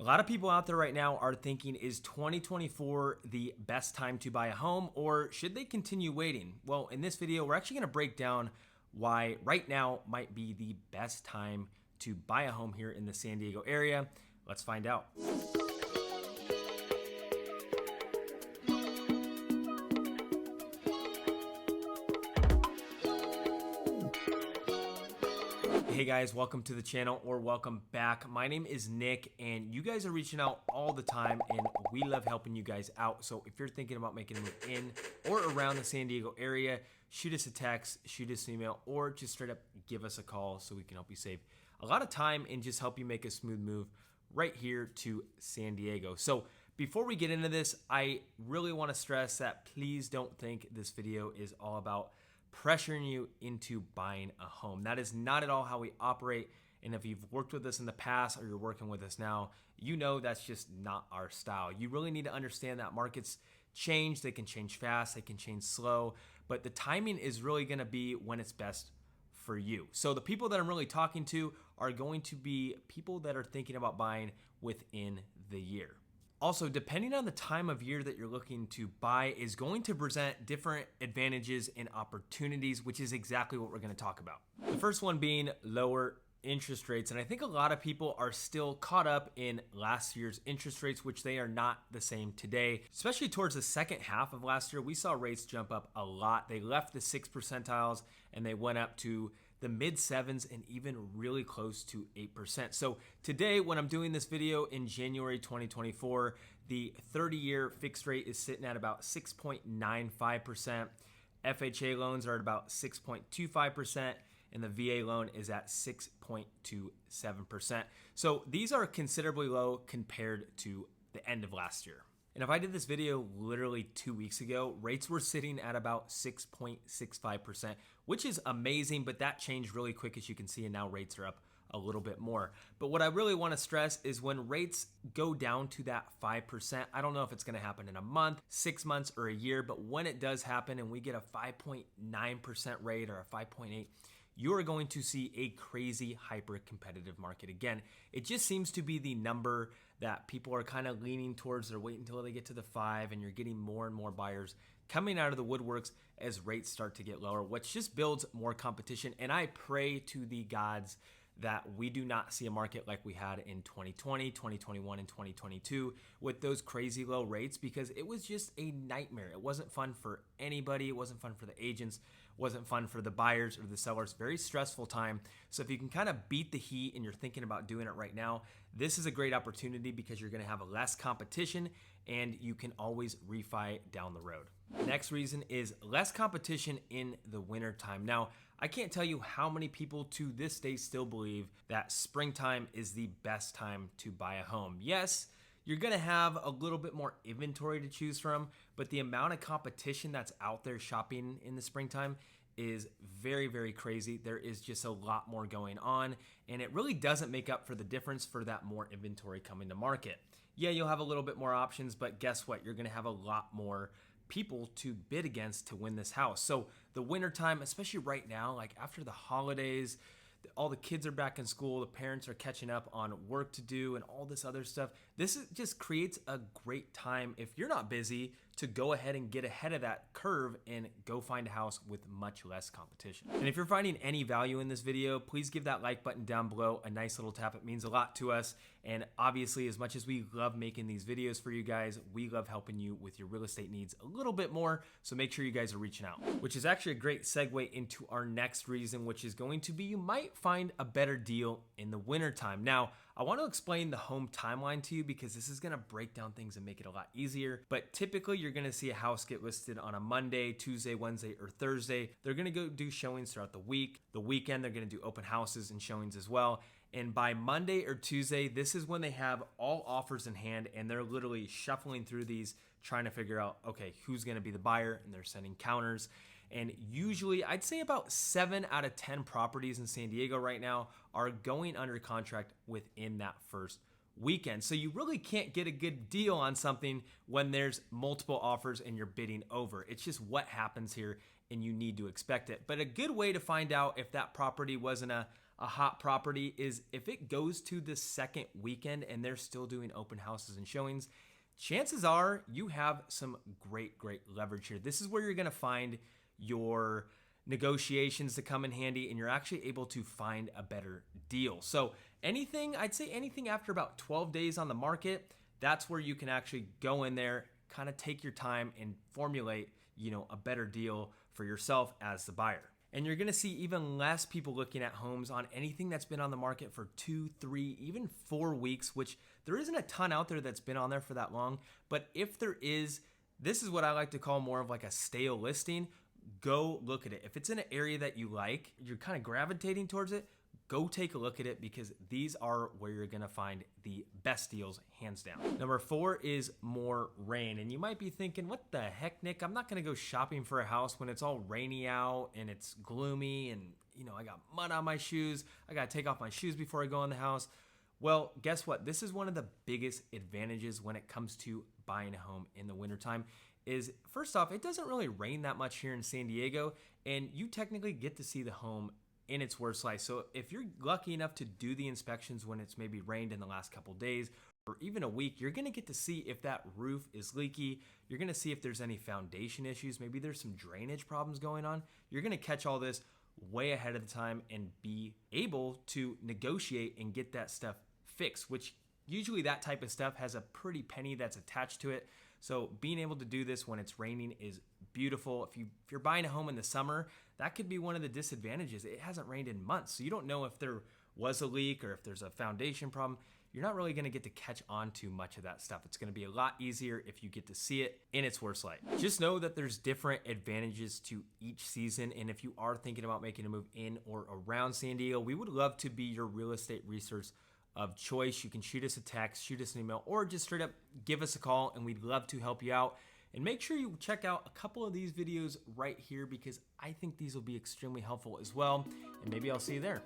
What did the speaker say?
lot of people out there right now are thinking, is 2024 the best time to buy a home, or should they continue waiting? Well, in this video, we're actually going to break down why right now might be the best time to buy a home here in the San Diego area. Let's find out. Hey guys, welcome to the channel, or welcome back. My name is Nick and you guys are reaching out all the time and we love helping you guys out. So if you're thinking about making a move in or around the San Diego area, shoot us a text, shoot us an email, or just straight up give us a call so we can help you save a lot of time and just help you make a smooth move right here to San Diego. So before we get into this, I really want to stress that please don't think this video is all about pressuring you into buying a home. That is not at all how we operate. And if you've worked with us in the past or you're working with us now, you know that's just not our style. You really need to understand that markets change. They can change fast, they can change slow, but the timing is really going to be when it's best for you. So the people that I'm really talking to are going to be people that are thinking about buying within the year. Also, depending on the time of year that you're looking to buy is going to present different advantages and opportunities, which is exactly what we're going to talk about. The first one being lower interest rates. And I think a lot of people are still caught up in last year's interest rates, which they are not the same today. Especially towards the second half of last year, we saw rates jump up a lot. They left the 6 percentiles and they went up to the mid 7s and even really close to 8%. So today, when I'm doing this video in January 2024, the 30-year fixed rate is sitting at about 6.95%. FHA loans are at about 6.25%. And the VA loan is at 6.27%. So these are considerably low compared to the end of last year. And if I did this video literally 2 weeks ago, rates were sitting at about 6.65%, which is amazing, but that changed really quick, as you can see, and now rates are up a little bit more. But what I really want to stress is when rates go down to that 5%, I don't know if it's going to happen in a month, 6 months, or a year, but when it does happen and we get a 5.9% rate or a 5.8%, you are going to see a crazy hyper competitive market again. It just seems to be the number that people are kind of leaning towards. They're waiting until they get to the 5, and you're getting more and more buyers coming out of the woodworks as rates start to get lower, which just builds more competition. And I pray to the gods that we do not see a market like we had in 2020, 2021, and 2022 with those crazy low rates, because it was just a nightmare. It wasn't fun for anybody. It wasn't fun for the agents. It wasn't fun for the buyers or the sellers. Very stressful time. So if you can kind of beat the heat and you're thinking about doing it right now, this is a great opportunity because you're going to have less competition and you can always refi down the road. Next reason is less competition in the winter time. Now, I can't tell you how many people to this day still believe that springtime is the best time to buy a home. Yes, you're going to have a little bit more inventory to choose from, but the amount of competition that's out there shopping in the springtime is very, very crazy. There is just a lot more going on, and it really doesn't make up for the difference for that more inventory coming to market. Yeah, you'll have a little bit more options, but guess what? You're going to have a lot more people to bid against to win this house. So the wintertime, especially right now, like after the holidays, all the kids are back in school, the parents are catching up on work to do and all this other stuff. Just creates a great time, if you're not busy, to go ahead and get ahead of that curve and go find a house with much less competition. And if you're finding any value in this video, please give that like button down below a nice little tap. It means a lot to us. And obviously, as much as we love making these videos for you guys, we love helping you with your real estate needs a little bit more. So make sure you guys are reaching out, which is actually a great segue into our next reason, which is going to be you might find a better deal in the wintertime. Now, I want to explain the home timeline to you because this is going to break down things and make it a lot easier. But typically, you're going to see a house get listed on a Monday, Tuesday, Wednesday, or Thursday. They're going to go do showings throughout the week. The weekend, they're going to do open houses and showings as well. And by Monday or Tuesday, this is when they have all offers in hand and they're literally shuffling through these, trying to figure out, okay, who's going to be the buyer, and they're sending counters. And usually, I'd say about 7 out of 10 properties in San Diego right now are going under contract within that first weekend. So you really can't get a good deal on something when there's multiple offers and you're bidding over. It's just what happens here, and you need to expect it. But a good way to find out if that property was in a a hot property is if it goes to the second weekend and they're still doing open houses and showings, chances are you have some great leverage here. This is where you're going to find your negotiations to come in handy, and you're actually able to find a better deal. So I'd say anything after about 12 days on the market, that's where you can actually go in there, kind of take your time and formulate, a better deal for yourself as the buyer. And you're gonna see even less people looking at homes on anything that's been on the market for 2, 3, even 4 weeks, which there isn't a ton out there that's been on there for that long. But if there is, this is what I like to call more of like a stale listing. Go look at it. If it's in an area that you like, you're kind of gravitating towards it, go take a look at it, because these are where you're gonna find the best deals, hands down. Number 4 is more rain. And you might be thinking, what the heck, Nick? I'm not gonna go shopping for a house when it's all rainy out and it's gloomy and I got mud on my shoes. I gotta take off my shoes before I go in the house. Well, guess what? This is one of the biggest advantages when it comes to buying a home in the wintertime. Is first off, it doesn't really rain that much here in San Diego, and you technically get to see the home in its worst light. So if you're lucky enough to do the inspections when it's maybe rained in the last couple days or even a week, you're gonna get to see if that roof is leaky. You're gonna see if there's any foundation issues. Maybe there's some drainage problems going on. You're gonna catch all this way ahead of the time and be able to negotiate and get that stuff fixed, which usually that type of stuff has a pretty penny that's attached to it. So being able to do this when it's raining is beautiful. If you're buying a home in the summer, that could be one of the disadvantages. It hasn't rained in months, so you don't know if there was a leak or if there's a foundation problem. You're not really gonna get to catch on to much of that stuff. It's gonna be a lot easier if you get to see it in its worst light. Just know that there's different advantages to each season, and if you are thinking about making a move in or around San Diego, we would love to be your real estate resource of choice. You can shoot us a text, shoot us an email, or just straight up give us a call, and we'd love to help you out. And make sure you check out a couple of these videos right here, because I think these will be extremely helpful as well. And maybe I'll see you there.